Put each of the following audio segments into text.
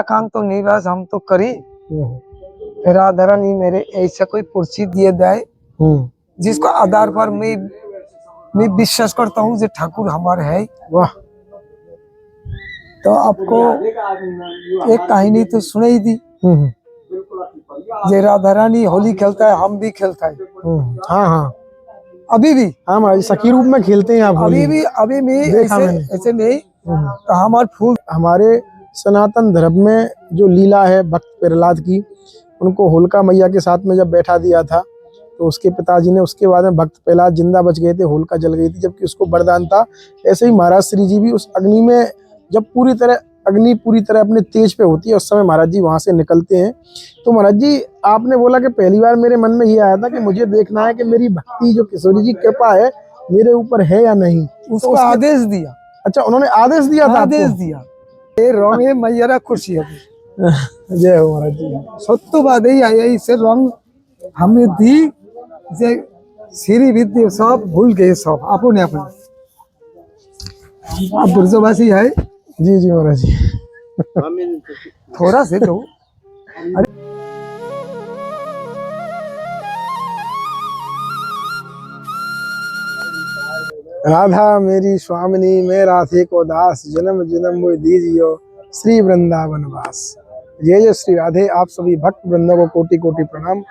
काम तो नहीं बस हम तो करी राधा रानी मेरे ऐसा कोई पुरस्कार दिए जाए जिसको आधार पर मैं विश्वास करता हूँ जो ठाकुर हमारे है। वाह। तो आपको एक कहानी तो सुनाई दी जे राधा रानी होली खेलता है, हम भी खेलता है। हाँ हाँ अभी भी हाँ महाराज सखी रूप में खेलते हैं आप होली। अभी भी ऐसे नहीं तो हमारे फूल हमारे सनातन धर्म में जो लीला है भक्त प्रहलाद की, उनको होलिका मैया के साथ में जब बैठा दिया था तो उसके पिताजी ने, उसके बाद में भक्त प्रहलाद जिंदा बच गए थे, होलिका जल गई थी जबकि उसको वरदान था। ऐसे ही महाराज श्री जी भी उस अग्नि में जब अग्नि पूरी तरह अपने तेज पे होती है उस समय महाराज जी वहां से निकलते हैं। तो महाराज जी आपने बोला कि पहली बार मेरे मन में ये आया था कि मुझे देखना है कि मेरी भक्ति जो किशोरी जी कृपा है मेरे ऊपर है या नहीं। उसको आदेश दिया। अच्छा उन्होंने आदेश दिया था? आदेश दिया ये रंग है मैया खुशी है। जय हो महाराज जी। सत्य बात ही आई इसे रंग हमें दी जे श्री विद्या सब भूल गए सब अपने अपने। आप ब्रजवासी है? जी जी महाराज जी। थोड़ा से तो राधा मेरी स्वामिनी मैं राधे को दास, जन्म जन्म मुझे दीजियो श्री वृंदावन वास। जय जय श्री राधे। आप सभी भक्त वृंदों को कोटि कोटि प्रणाम।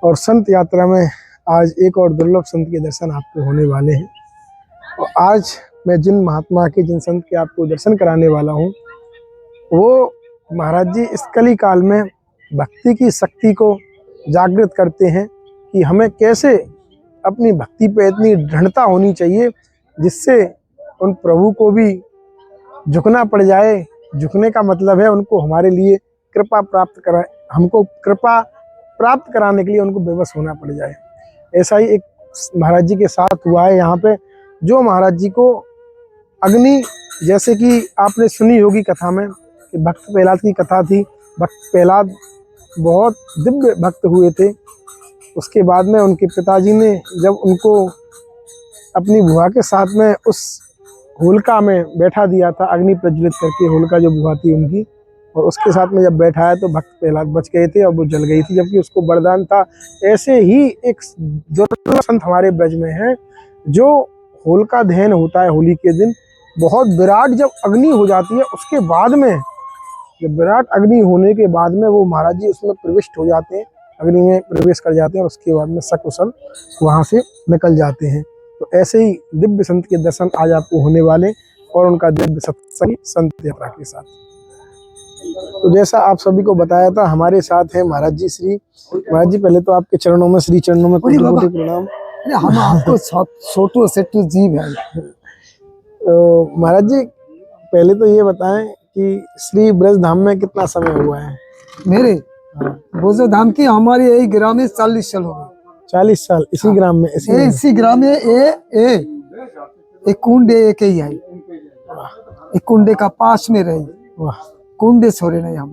और संत यात्रा में आज एक और दुर्लभ संत के दर्शन आपको होने वाले हैं। और आज मैं जिन महात्मा के, जिन संत के आपको दर्शन कराने वाला हूँ वो महाराज जी इस कली काल में भक्ति की शक्ति को जागृत करते हैं कि हमें कैसे अपनी भक्ति पे इतनी दृढ़ता होनी चाहिए जिससे उन प्रभु को भी झुकना पड़ जाए। झुकने का मतलब है उनको हमारे लिए कृपा प्राप्त करा, हमको कृपा प्राप्त कराने के लिए उनको बेबस होना पड़ जाए। ऐसा ही एक महाराज जी के साथ हुआ है यहाँ पे, जो महाराज जी को अग्नि, जैसे कि आपने सुनी होगी कथा में कि भक्त प्रहलाद की कथा थी। भक्त प्रहलाद बहुत दिव्य भक्त हुए थे। उसके बाद में उनके पिताजी ने जब उनको अपनी बुआ के साथ में उस होलिका में बैठा दिया था, अग्नि प्रज्वलित करके, होलिका जो बुआ थी उनकी, और उसके साथ में जब बैठाया तो भक्त प्रहलाद बच गए थे और वो जल गई थी जबकि उसको वरदान था। ऐसे ही एक दुर्लभ संत हमारे ब्रज में है जो होलिका दहन होता है होली के दिन, बहुत विराट जब अग्नि हो जाती है उसके बाद में, जब विराट अग्नि होने के बाद में वो महाराज जी उसमें प्रविष्ट हो जाते हैं, अग्नि में प्रवेश कर जाते हैं और उसके बाद में सकुशल वहां से निकल जाते हैं। तो ऐसे ही दिव्य संत के दर्शन आज आपको होने वाले और उनका दिव्य सत्संग संत यात्रा के साथ। तो जैसा आप सभी को बताया था हमारे साथ है महाराज जी श्री। महाराज जी पहले तो आपके चरणों में, श्री चरणों में कोटि कोटि प्रणाम। हम आपको छोटू सेटू जीव है। तो महाराज जी पहले तो ये बताएं कि श्री ब्रज धाम में कितना समय हुआ है? मेरे ब्रज धाम की हमारे यही ग्राम में 40 साल हो गए। 40 साल इसी ग्राम में? इसी ग्राम में एक कुंडे एक ही है, एक कुंडे का पास में रही। वाह। कुंडे छोड़े नहीं हम।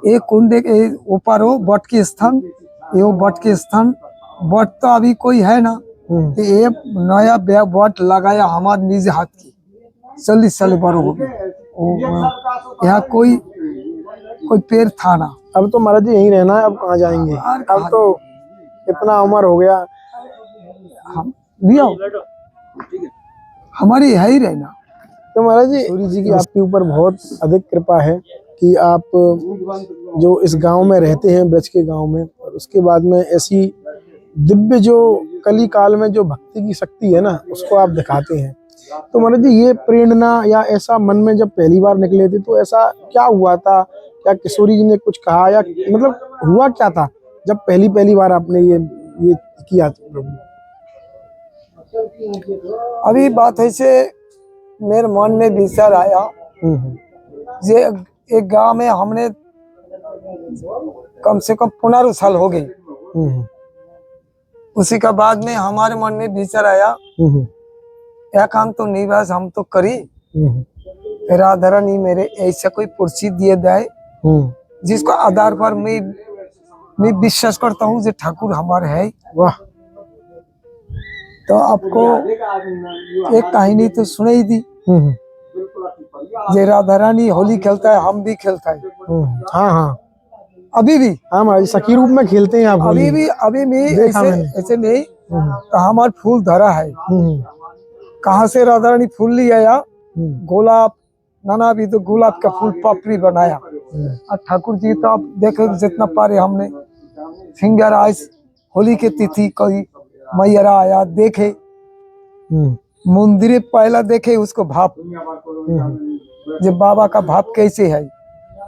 एक कुंडे के ऊपर हो बट के स्थान, ये बट के स्थान, बट तो अभी कोई है ना, तो ये नया बट लगाया हमारे निज हाथ की। 40 साल बार हो गए। यहाँ कोई पेड़ था ना। अब तो महाराज जी यहीं रहना है, अब कहाँ जाएंगे? अब तो इतना उम्र हो गया। हम लिया हमारी है ही रहना। तो महाराज जी सूर्य जी की आपके ऊपर बहुत अधिक कृपा है कि आप जो इस गांव में रहते हैं, ब्रज के गांव में, और उसके बाद में ऐसी दिव्य जो कली काल में जो भक्ति की शक्ति है ना उसको आप दिखाते हैं। तो महाराज जी ये प्रेरणा या ऐसा मन में जब पहली बार निकले थे तो ऐसा क्या हुआ था? क्या किशोरी जी ने कुछ कहा या मतलब हुआ क्या था जब पहली बार आपने ये किया प्रभु? अभी बात है से मेरे मन में विचार आया जे एक गांव में हमने कम से कम 15 साल हो गई। उसी का बाद में हमारे मन में विचार आया यह काम तो नहीं बस हम तो करी राधा रानी मेरे ऐसा कोई पुरस्कार दिए जाए जिसको आधार पर मैं विश्वास करता हूँ जो ठाकुर हमारे है। वाह। तो आपको एक कहानी तो सुनाई दी जे राधा रानी होली खेलता है, हम भी खेलता है हाँ हाँ अभी भी। हाँ महाराज जी, सखी रूप में खेलते हैं आप होली। अभी भी देखा ऐसे मैंने। ऐसे नहीं। तो हमारे फूल धरा है, हम्म, कहाँ से राधा रानी फूल ले आया, हम्म, गुलाब नाना भी, तो गुलाब का फूल पापड़ी बनाया। और ठाकुर जी तो आप देखो जितना पारे हमने फिंगर आज होली की तिथि कोई मैयरा आया देखे, मंदिर पहला देखे उसको भाप, जब बाबा का भाप कैसे है।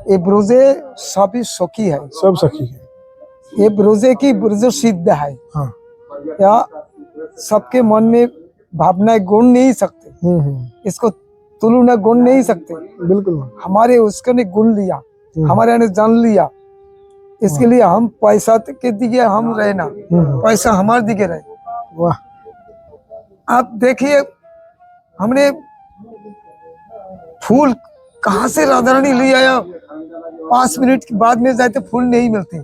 ये ब्रोजे सभी सखी है, सब सखी है। ये ब्रोजे की ब्रोज सिद्ध है। हाँ या सबके मन में भावनाएं गुण नहीं सकते, इसको तुलना गुण नहीं सकते। बिल्कुल। हमारे उसके ने गुण लिया, हमारे ने जान लिया, इसके लिए हम पैसा के दिए हम रहे ना, पैसा हमारे दिखे रहे। वाह, आप देखिए हमने फूल कहाँ से राधा रानी ले आया, 5 मिनट के बाद में जाते फूल नहीं मिलती।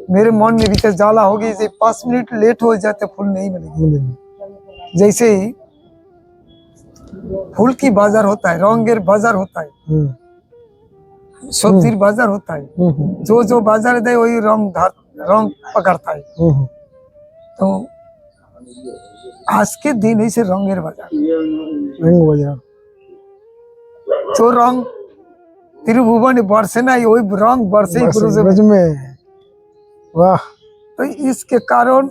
मेरे मन में भी जाला हो गई, 5 मिनट लेट हो जाते फूल नहीं मिलेगी। जैसे ही फूल की बाजार होता है, रंगेर बाजार होता है, सब्जी बाजार होता है, जो बाजार दे वही रंग पकड़ता है। तो आज के दिन ऐसे रंगेर बाजार, रंग बाजार, जो रंग त्रिभुवन बरसे ना, वही रंग बरसे ब्रज में। वाह, तो इसके कारण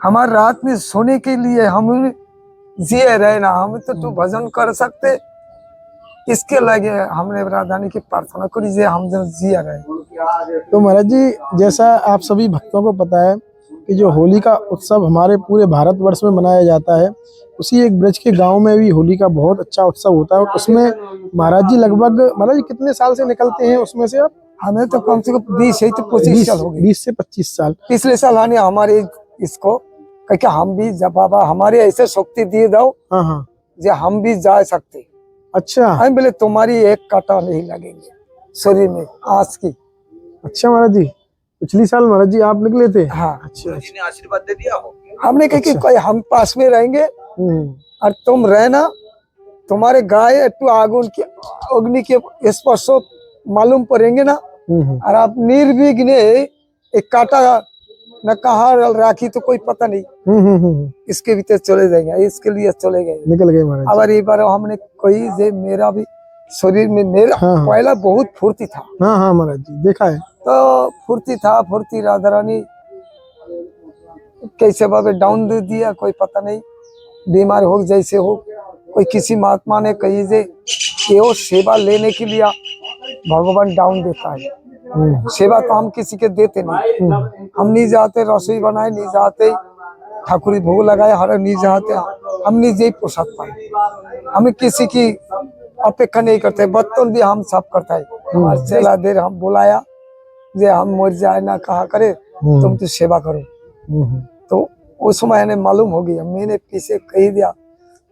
हमारे रात में सोने के लिए हम जिए रहे ना, हम तो भजन कर सकते, इसके लगे हमने राधानी की प्रार्थना करी जे हम जब जिया रहे। तो महाराज जी, जैसा आप सभी भक्तों को पता है कि जो होली का उत्सव हमारे पूरे भारतवर्ष में मनाया जाता है, उसी एक ब्रज के गांव में भी होली का बहुत अच्छा उत्सव होता है। और उसमें महाराज जी लगभग, महाराज जी कितने साल से निकलते हैं उसमें से आप? हमें तो कम से कम 20 से 25 साल हो गए। 20 से 25 साल। पिछले साल आने हमारे इसको क्या हम भी जब बाबा हमारे ऐसे शक्ति दिए दो, हाँ हाँ, जो हम भी जा सकते। अच्छा, हम बोले तुम्हारी एक कांटा नहीं लगेंगे शरीर में आज की। अच्छा महाराज जी, पिछली साल महाराज जी आप निकले थे? हाँ, अच्छा, ने आशीर्वाद दे दिया हो। हमने कहा कि कोई हम पास में रहेंगे और तुम रहना, तुम्हारे गाय तो आगुन की अग्नि के स्पर्श मालूम पड़ेंगे ना, और आप निर्विघ्न एक कांटा न कहा राखी तो कोई पता नहीं, इसके भीतर चले जाएंगे, इसके लिए चले गए, निकल गए महाराज। अब एक बार हमने कोई जे मेरा भी शरीर में मेरा पहला बहुत फुर्ती था। हाँ हाँ महाराज जी, देखा है। तो फुर्ती था, फुर्ती राधा रानी कैसे बाबे डाउन दे दिया कोई पता नहीं, बीमार हो जैसे हो। कोई किसी महात्मा ने कही जे केवल सेवा लेने के लिए भगवान डाउन देता है, सेवा तो हम किसी के देते नहीं। हम नहीं जाते रसोई बनाए, नहीं जाते ठाकुरी भोग लगाए, हर नहीं जाते, हम निजे ही पोषक पाए, हमें किसी की अपेक्षा नहीं करते। बर्तन भी हम साफ करता है, चला देर हम बुलाया जे हम मर जाए ना कहा करे, तुम तो सेवा करो। तो उस समय ने मालूम हो गया, मैंने पीछे कही दिया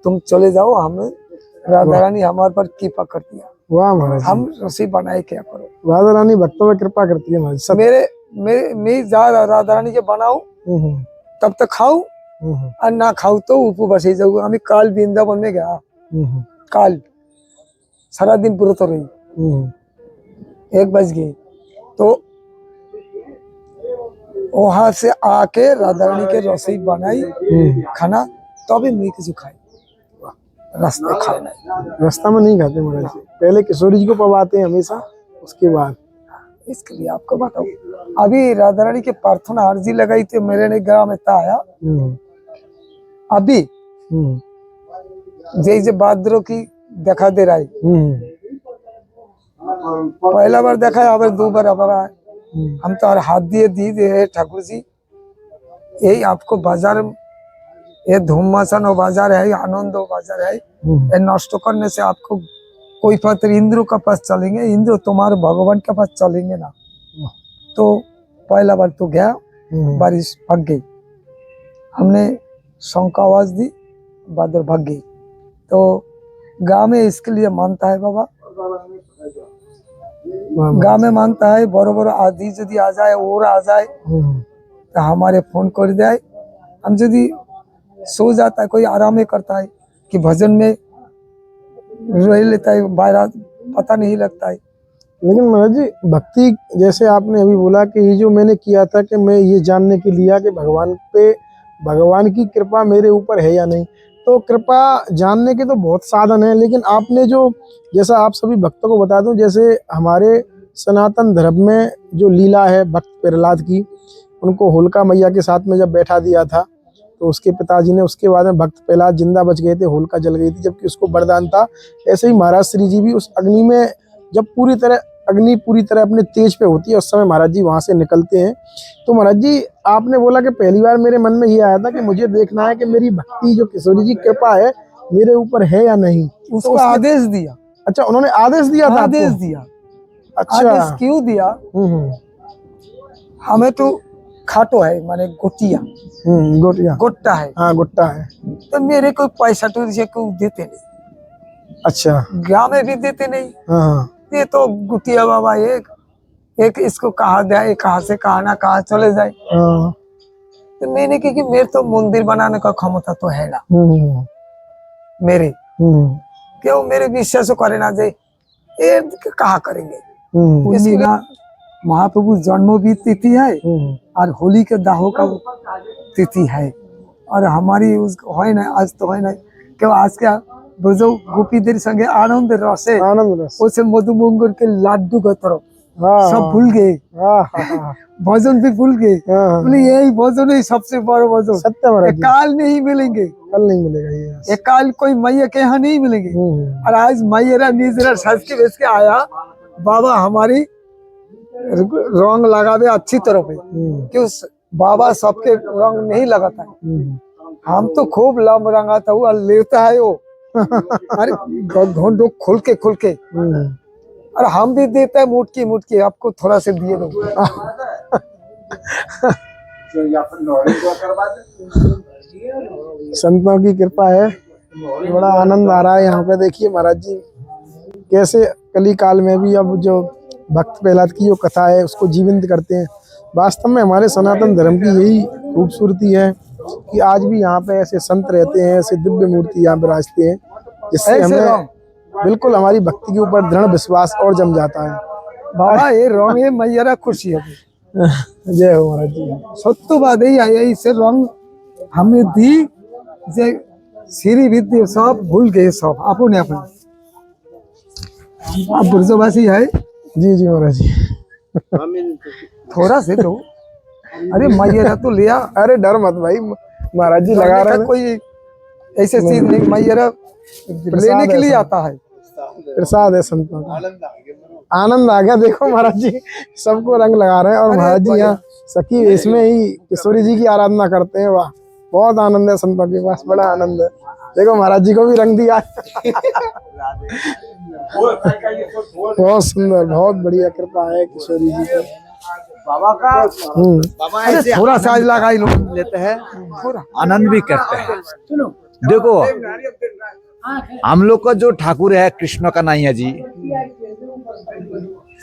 तुम चले जाओ, हम राधा रानी हमारे पर कृपा कर दिया। वाह महाराज, हम रसोई बनाए क्या करो, राधा रानी भक्तों में कृपा करती है महाराज। मैं जा राधा रानी के बनाऊ तब तक खाऊ, और ना खाऊ तो उपवास ही जाऊ। हमें काल वृंदावन में गया, काल सारा दिन पूरा तो रही, 1 बज गई। तो वहां से आके राधा रानी के रसोई बनाई खाना, तो अभी मैं कुछ खाई, रास्ते खाना, रास्ता में नहीं खाते महाराज जी, पहले किशोरी जी को पवाते हैं हमेशा, उसके बाद। इसके लिए आपको बताऊं, अभी राधा रानी के प्रार्थना अर्जी लगाई थी मेरे ने गाँव में था आया, अभी जैसे भाद्रों की देखा दे रहा है, पहला बार देखा है, अब 2 बार अब रहा है। हम तो हाथ दिए दी ठाकुर जी, यही आपको बाजार, ये धूमासन बाजार है, आनंद बाजार है, ये नष्ट करने से आपको कोई पत्र इंद्र के पास चलेंगे, इंद्र तुम्हारे भगवान के पास चलेंगे ना। तो पहला बार तो गया, बारिश भाग गई, हमने शंख आवाज दी, बादल भाग गई। तो गाँव में इसके लिए मानता है बाबा, गाँव में मानता है, बड़ो बड़ो आदि यदि आ जाए और आ जाए तो हमारे फोन कर जाए, हम यदि सो जाता है, कोई आराम ही करता है कि भजन में रह लेता है बाहर, पता नहीं लगता है। लेकिन महाराज जी भक्ति जैसे आपने अभी बोला कि ये जो मैंने किया था कि मैं ये जानने के लिए कि भगवान की कृपा मेरे ऊपर है या नहीं, तो कृपा जानने के तो बहुत साधन है, लेकिन आपने जो जैसा आप सभी भक्तों को बता दूं, जैसे हमारे सनातन धर्म में जो लीला है भक्त प्रहलाद की, उनको होलिका मैया के साथ में जब बैठा दिया था तो उसके पिताजी ने, उसके बाद में भक्त प्रहलाद जिंदा बच गए थे, होलिका जल गई थी जबकि उसको वरदान था। ऐसे ही महाराज श्री जी भी उस अग्नि में जब अग्नि पूरी तरह अपने तेज पे होती है उस समय महाराज जी वहां से निकलते हैं। तो महाराज जी आपने बोला कि पहली बार मेरे मन में ये आया था कि मुझे देखना है कि मेरी भक्ति जो किशोरी जी कृपा है मेरे ऊपर है या नहीं। उसको आदेश दिया। अच्छा, उन्होंने आदेश दिया था? आदेश आपको दिया। अच्छा, आदेश क्यों दिया? हमें तो खाटो है, माने गोटिया, गोट्टा है। हाँ गोट्टा है। तो मेरे को पैसा तो को देते नहीं। अच्छा, गाँव में भी देते नहीं। हाँ ये तो गुटिया बाबा एक इसको कहा जाए, कहाँ से कहा ना कहा चले जाए। हाँ। तो मैंने कहा कि मेरे तो मंदिर बनाने का क्षमता तो है ना मेरे, क्यों मेरे विश्वास करे ना जाए, ये कहा करेंगे। इसलिए ना महाप्रभु जन्म भी तिथि है और होली के दाहो का तिथि है, और हमारी उस है ना आज तो है ना, क्यों आज क्या बुझो गोपीদের संगे आनंद रसे उसे मधुमंगल के लाड्डू का तरफ सब भूल गए, भजन भी भूल गए। बोले यही भजन ही सबसे बड़ा भजन, सत्य काल नहीं मिलेंगे, कल नहीं मिलेगा ये काल कोई मैया के यहाँ नहीं मिलेंगे। और आज मैया निजरा सज के बेच के आया, बाबा हमारी रंग लगावे अच्छी तरह पे, क्यों बाबा सबके रंग नहीं लगाता है। हम तो खूब लम रंगाता हुआ लेता है वो अरे घोंडो खोल के और हम भी देते हैं मुटकी आपको थोड़ा से दिए दो। संतों की कृपा है, बड़ा आनंद आ रहा है यहाँ पे। देखिए महाराज जी कैसे कली काल में भी अब जो भक्त प्रहलाद की जो कथा है उसको जीवंत करते हैं। वास्तव में हमारे सनातन धर्म की यही खूबसूरती है कि आज भी यहाँ पे ऐसे संत रहते हैं, ऐसे दिव्य मूर्ति यहाँ पे राजते हैं, जिससे हमें बिल्कुल हमारी भक्ति के ऊपर दृढ़ विश्वास और जम जाता है। बाबा ये रंग ये मैया खुशी है। जय हो महाराज जी। सत्य बात ही है, इससे रंग हमें दी जे श्री विद्या सब भूल गए, सब अपने आप ब्रजवासी है। जी जी महाराज जी। थोड़ा से तो अरे मैया तो लिया, अरे डर मत भाई, महाराज जी लगा रहे हैं। कोई ऐसे चीज नहीं, मैया लेने के लिए आता है, प्रसाद है संतों का। आनंद आ गया। देखो महाराज जी सबको रंग लगा रहे हैं और महाराज जी यहाँ सखी इसमें ही किशोरी जी की आराधना करते हैं। वाह, बहुत आनंद है संतों के पास, बड़ा आनंद है। देखो महाराज जी को भी रंग दिया। बहुत सुंदर, बहुत बढ़िया कृपा है किशोरी जी की। बाबा का बाबा ऐसे थोड़ा सा लगा ही लेते हैं, आनंद भी करते हैं। देखो हम लोग का जो ठाकुर है कृष्ण का नैया जी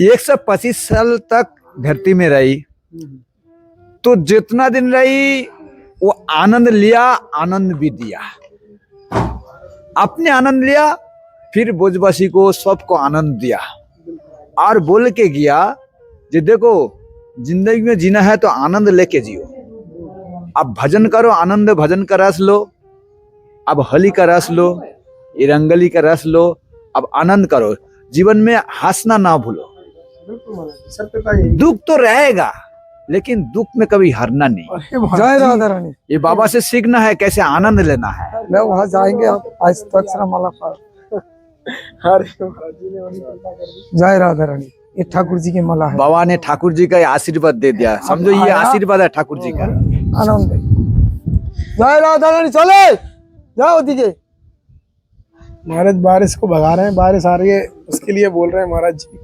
125 साल तक धरती में रही, तो जितना दिन रही वो आनंद लिया, आनंद भी दिया। अपने आनंद लिया, फिर ब्रजवासी को सबको आनंद दिया और बोल के गया कि देखो जिंदगी में जीना है तो आनंद लेके जियो। अब भजन करो, आनंद भजन का रस लो, अब होली का रस लो, ये रंगली का रस लो, अब आनंद करो। जीवन में हंसना ना भूलो। दुख तो रहेगा लेकिन दुख में कभी हारना नहीं। जय राधा रानी। ये बाबा से सीखना है कैसे आनंद लेना है। मैं वहाँ जाएंगे आप आज तो अक्षरा माला पर। जय राधा रानी। ये ठाकुर जी की माला है। बाबा ने ठाकुर जी का आशीर्वाद दे दिया, समझो ये आशीर्वाद है ठाकुर जी का। आनंद है। जय राधा रानी। चले जाओ दिखे। महाराज बारिश को भगा रहे हैं, बारिश आ रही है उसके लिए बोल रहे हैं महाराज जी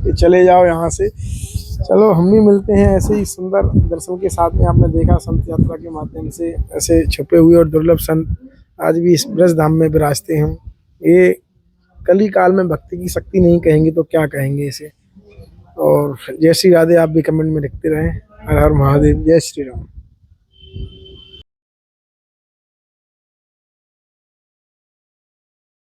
कि चले जाओ यहाँ से। चलो हम भी मिलते हैं ऐसे ही सुंदर दर्शन के साथ में। आपने देखा संत यात्रा के माध्यम से ऐसे छुपे हुए और दुर्लभ संत आज भी इस ब्रज धाम में विराजते हैं। ये कली काल में भक्ति की शक्ति नहीं कहेंगे तो क्या कहेंगे इसे। और जय श्री राधे आप भी कमेंट में लिखते रहें। हर हर महादेव। जय श्री राम।